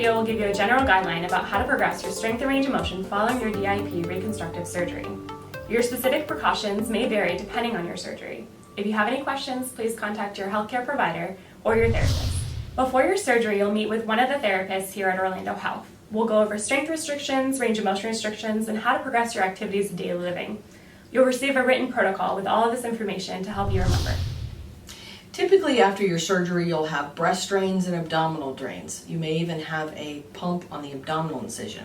video will give you a general guideline about how to progress your strength and range of motion following your DIEP reconstructive surgery. Your specific precautions may vary depending on your surgery. If you have any questions, please contact your healthcare provider or your therapist. Before your surgery, you'll meet with one of the therapists here at Orlando Health. We'll go over strength restrictions, range of motion restrictions, and how to progress your activities of daily living. You'll receive a written protocol with all of this information to help you remember. Typically after your surgery, you'll have breast drains and abdominal drains. You may even have a pump on the abdominal incision.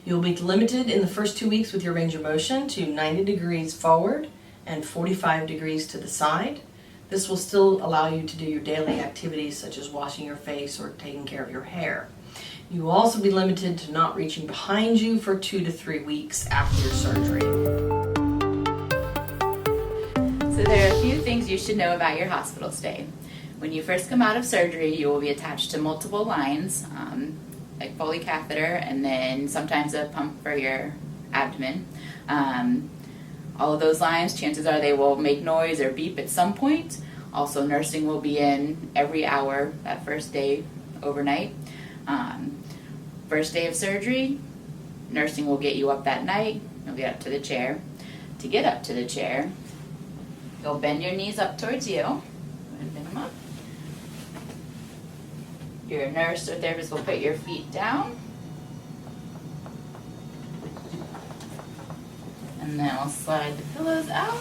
You'll be limited in the first 2 weeks with your range of motion to 90 degrees forward and 45 degrees to the side. This will still allow you to do your daily activities such as washing your face or taking care of your hair. You will also be limited to not reaching behind you for 2 to 3 weeks after your surgery. So there are a few things you should know about your hospital stay. When you first come out of surgery, you will be attached to multiple lines, like Foley catheter, and then sometimes a pump for your abdomen. All of those lines, chances are they will make noise or beep at some point. Also, nursing will be in every hour that first day overnight. First day of surgery, nursing will get you up that night. You'll get up to the chair. To get up to the chair, you'll bend your knees up towards you. Go ahead and bend them up. Your nurse or therapist will put your feet down. And then we'll slide the pillows out.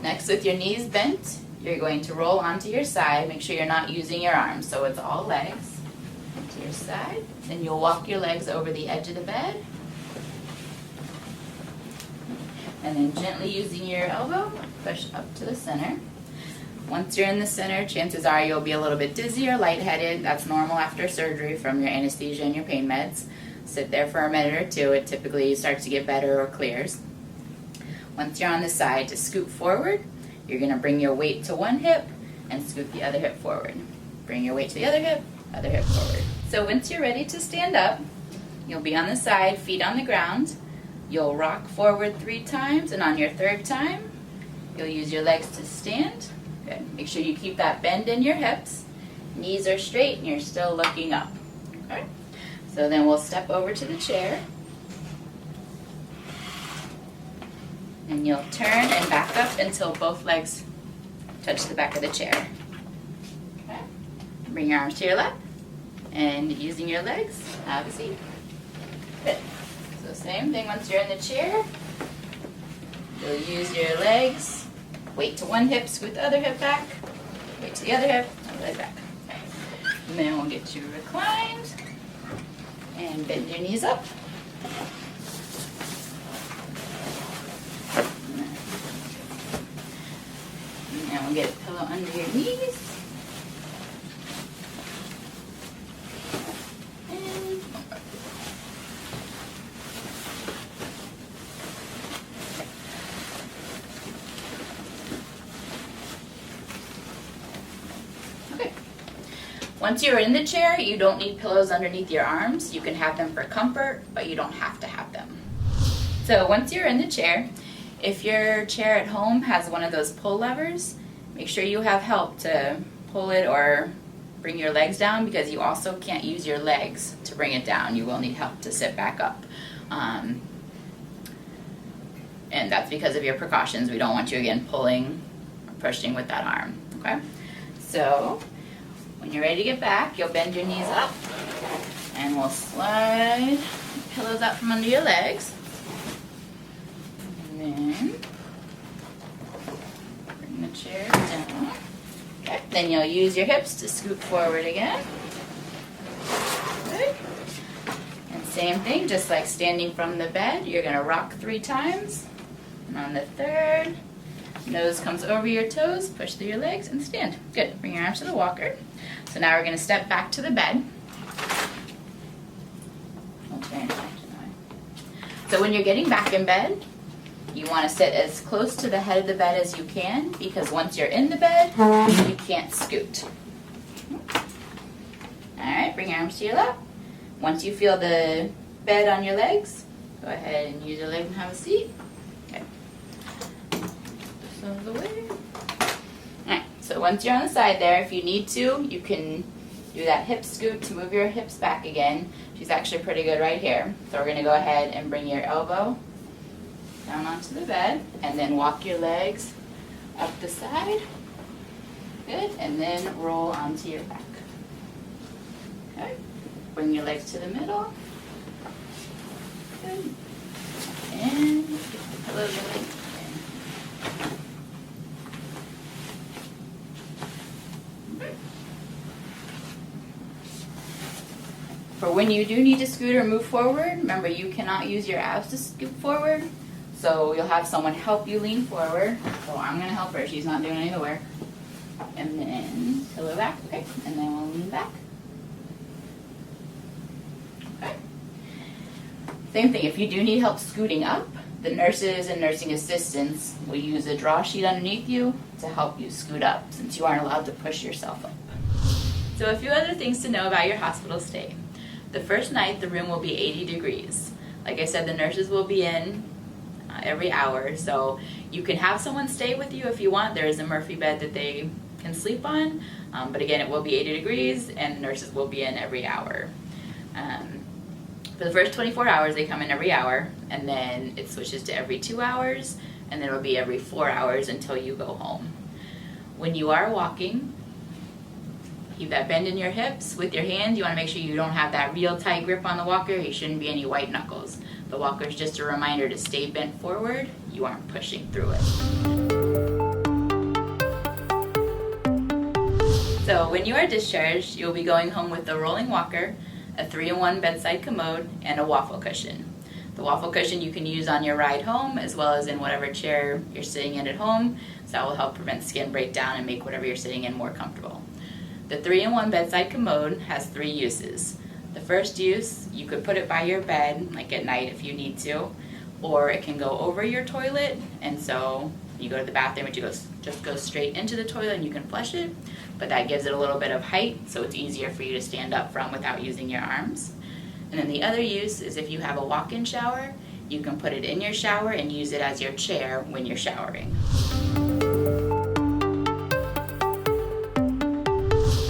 Next, with your knees bent, you're going to roll onto your side. Make sure you're not using your arms, so it's all legs. To your side. Then you'll walk your legs over the edge of the bed. And then gently using your elbow, push up to the center. Once you're in the center, chances are you'll be a little bit dizzy or lightheaded. That's normal after surgery from your anesthesia and your pain meds. Sit there for a minute or two. It typically starts to get better or clears. Once you're on the side, to scoot forward, you're going to bring your weight to one hip and scoot the other hip forward. Bring your weight to the other hip forward. So once you're ready to stand up, you'll be on the side, feet on the ground. You'll rock forward 3 times, and on your 3rd time, you'll use your legs to stand. Good. Make sure you keep that bend in your hips. Knees are straight, and you're still looking up. Okay? So then we'll step over to the chair. And you'll turn and back up until both legs touch the back of the chair. Okay? Bring your arms to your lap, and using your legs, have a seat. Good. So same thing, once you're in the chair, you'll use your legs, weight to one hip, scoot the other hip back, weight to the other hip, other leg back. Okay. And then we'll get you reclined, and bend your knees up. And then we'll get a pillow under your knees. Once you're in the chair, you don't need pillows underneath your arms. You can have them for comfort, but you don't have to have them. So once you're in the chair, if your chair at home has one of those pull levers, make sure you have help to pull it or bring your legs down, because you also can't use your legs to bring it down. You will need help to sit back up. And that's because of your precautions. We don't want you, again, pulling or pushing with that arm. Okay? So when you're ready to get back, you'll bend your knees up, and we'll slide the pillows out from under your legs. And then bring the chair down. Okay. Then you'll use your hips to scoot forward again. Good. And same thing, just like standing from the bed, you're going to rock 3 times. And on the 3rd, nose comes over your toes, push through your legs, and stand. Good. Bring your arms to the walker. So now we're going to step back to the bed. So when you're getting back in bed, you want to sit as close to the head of the bed as you can, because once you're in the bed, you can't scoot. Alright, bring your arms to your lap. Once you feel the bed on your legs, go ahead and use your legs and have a seat. Okay. This out of the way. Alright, so So once you're on the side there, if you need to, you can do that hip scoot to move your hips back again. She's actually pretty good right here. So we're going to go ahead and bring your elbow down onto the bed and then walk your legs up the side. Good. And then roll onto your back. Okay. Bring your legs to the middle. Good. And a little bit. For when you do need to scoot or move forward, remember you cannot use your abs to scoot forward. So you'll have someone help you lean forward. So I'm going to help her. She's not doing any of the work. And then pillow back. Okay. And then we'll lean back. Okay. Same thing. If you do need help scooting up, the nurses and nursing assistants will use a draw sheet underneath you to help you scoot up since you aren't allowed to push yourself up. So a few other things to know about your hospital stay. The first night, the room will be 80 degrees. Like I said, the nurses will be in every hour, so you can have someone stay with you if you want. There is a Murphy bed that they can sleep on, but again, it will be 80 degrees, and nurses will be in every hour. For the first 24 hours, they come in every hour, and then it switches to every 2 hours, and then it will be every 4 hours until you go home. When you are walking, keep that bend in your hips with your hands. You want to make sure you don't have that real tight grip on the walker. You shouldn't be any white knuckles. The walker is just a reminder to stay bent forward. You aren't pushing through it. So when you are discharged, you'll be going home with a rolling walker, a 3-in-1 bedside commode, and a waffle cushion. The waffle cushion you can use on your ride home as well as in whatever chair you're sitting in at home. So that will help prevent skin breakdown and make whatever you're sitting in more comfortable. The 3-in-1 bedside commode has 3 uses. The first use, you could put it by your bed, like at night if you need to, or it can go over your toilet, and so you go to the bathroom, just goes straight into the toilet and you can flush it, but that gives it a little bit of height, so it's easier for you to stand up from without using your arms. And then the other use is if you have a walk-in shower, you can put it in your shower and use it as your chair when you're showering.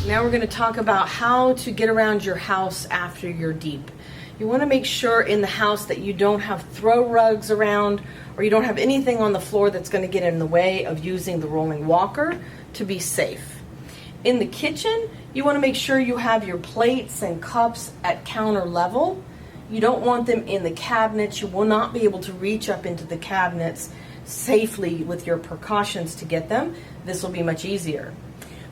Now we're going to talk about how to get around your house after your DIEP. You want to make sure in the house that you don't have throw rugs around or you don't have anything on the floor that's going to get in the way of using the rolling walker to be safe. In the kitchen, you want to make sure you have your plates and cups at counter level. You don't want them in the cabinets. You will not be able to reach up into the cabinets safely with your precautions to get them. This will be much easier.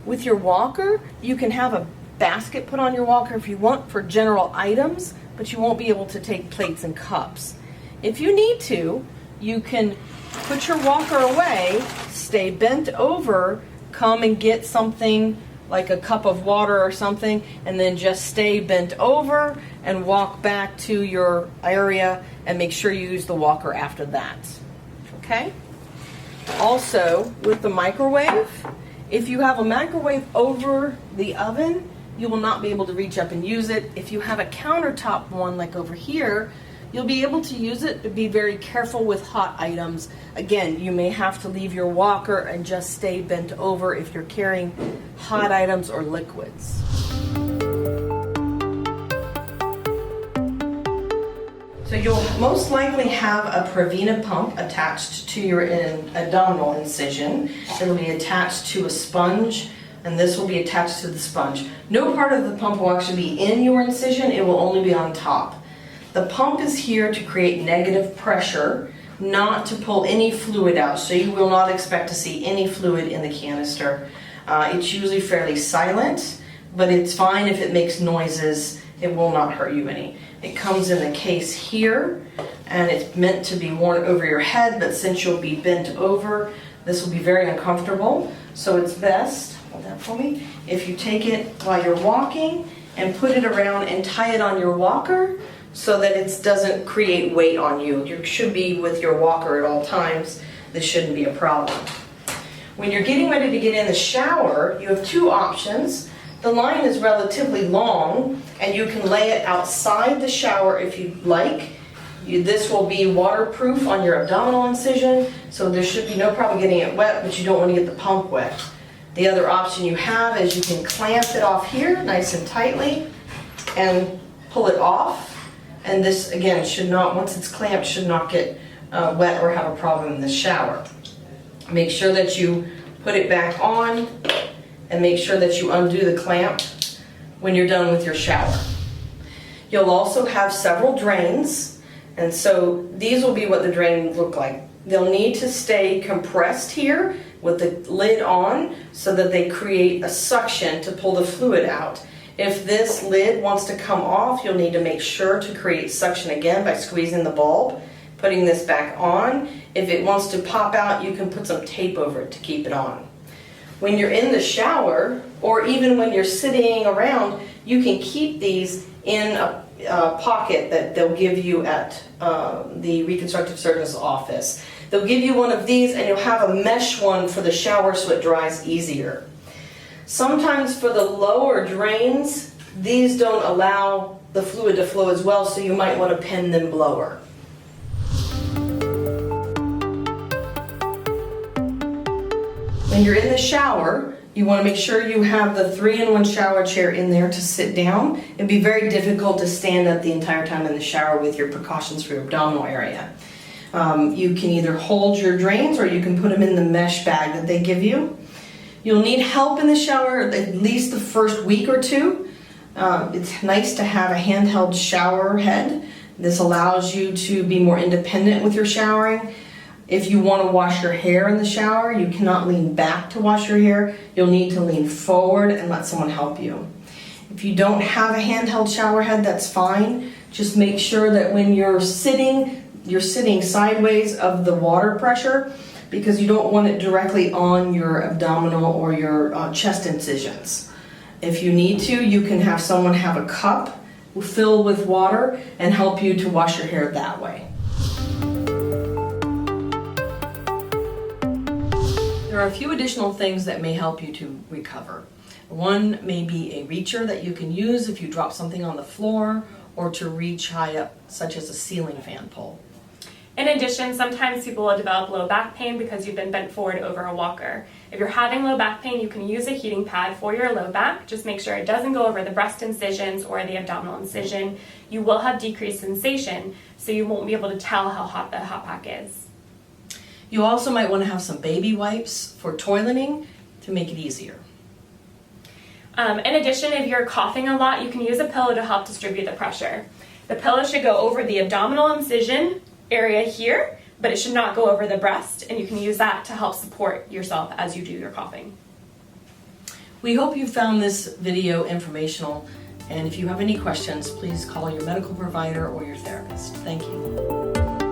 With your walker, you can have a basket put on your walker if you want for general items, but you won't be able to take plates and cups. If you need to, you can put your walker away, stay bent over, come and get something like a cup of water or something, and then just stay bent over and walk back to your area and make sure you use the walker after that. Okay? Also, with the microwave, if you have a microwave over the oven, you will not be able to reach up and use it. If you have a countertop one like over here, you'll be able to use it, but be very careful with hot items. Again, you may have to leave your walker and just stay bent over if you're carrying hot items or liquids. So you'll most likely have a Prevena pump attached to your abdominal incision. It'll be attached to a sponge, and this will be attached to the sponge. No part of the pump will actually be in your incision, it will only be on top. The pump is here to create negative pressure, not to pull any fluid out, so you will not expect to see any fluid in the canister. It's usually fairly silent, but it's fine if it makes noises. It will not hurt you any. It comes in the case here, and it's meant to be worn over your head, but since you'll be bent over, this will be very uncomfortable. So it's best, hold that for me, if you take it while you're walking and put it around and tie it on your walker so that it doesn't create weight on you. You should be with your walker at all times. This shouldn't be a problem. When you're getting ready to get in the shower, you have 2 options. The line is relatively long, and you can lay it outside the shower if you'd like. This will be waterproof on your abdominal incision, so there should be no problem getting it wet, but you don't want to get the pump wet. The other option you have is you can clamp it off here nice and tightly and pull it off. And this, again, should not, once it's clamped, should not get wet or have a problem in the shower. Make sure that you put it back on and make sure that you undo the clamp when you're done with your shower. You'll also have several drains, and so these will be what the drain will look like. They'll need to stay compressed here with the lid on so that they create a suction to pull the fluid out. If this lid wants to come off, you'll need to make sure to create suction again by squeezing the bulb, putting this back on. If it wants to pop out, you can put some tape over it to keep it on. When you're in the shower, or even when you're sitting around, you can keep these in a pocket that they'll give you at the reconstructive surgeon's office. They'll give you one of these and you'll have a mesh one for the shower so it dries easier. Sometimes for the lower drains, these don't allow the fluid to flow as well, so you might want to pen them lower. When you're in the shower, you want to make sure you have the 3-in-1 shower chair in there to sit down. It'd be very difficult to stand up the entire time in the shower with your precautions for your abdominal area. You can either hold your drains or you can put them in the mesh bag that they give you. You'll need help in the shower at least the first week or two. It's nice to have a handheld shower head. This allows you to be more independent with your showering. If you want to wash your hair in the shower, you cannot lean back to wash your hair. You'll need to lean forward and let someone help you. If you don't have a handheld shower head, that's fine. Just make sure that when you're sitting sideways of the water pressure, because you don't want it directly on your abdominal or your chest incisions. If you need to, you can have someone have a cup filled with water and help you to wash your hair that way. There are a few additional things that may help you to recover. One may be a reacher that you can use if you drop something on the floor or to reach high up, such as a ceiling fan pole. In addition, sometimes people will develop low back pain because you've been bent forward over a walker. If you're having low back pain, you can use a heating pad for your low back. Just make sure it doesn't go over the breast incisions or the abdominal incision. You will have decreased sensation, so you won't be able to tell how hot the hot pack is. You also might want to have some baby wipes for toileting to make it easier. In addition, if you're coughing a lot, you can use a pillow to help distribute the pressure. The pillow should go over the abdominal incision area here, but it should not go over the breast, and you can use that to help support yourself as you do your coughing. We hope you found this video informational, and if you have any questions, please call your medical provider or your therapist. Thank you.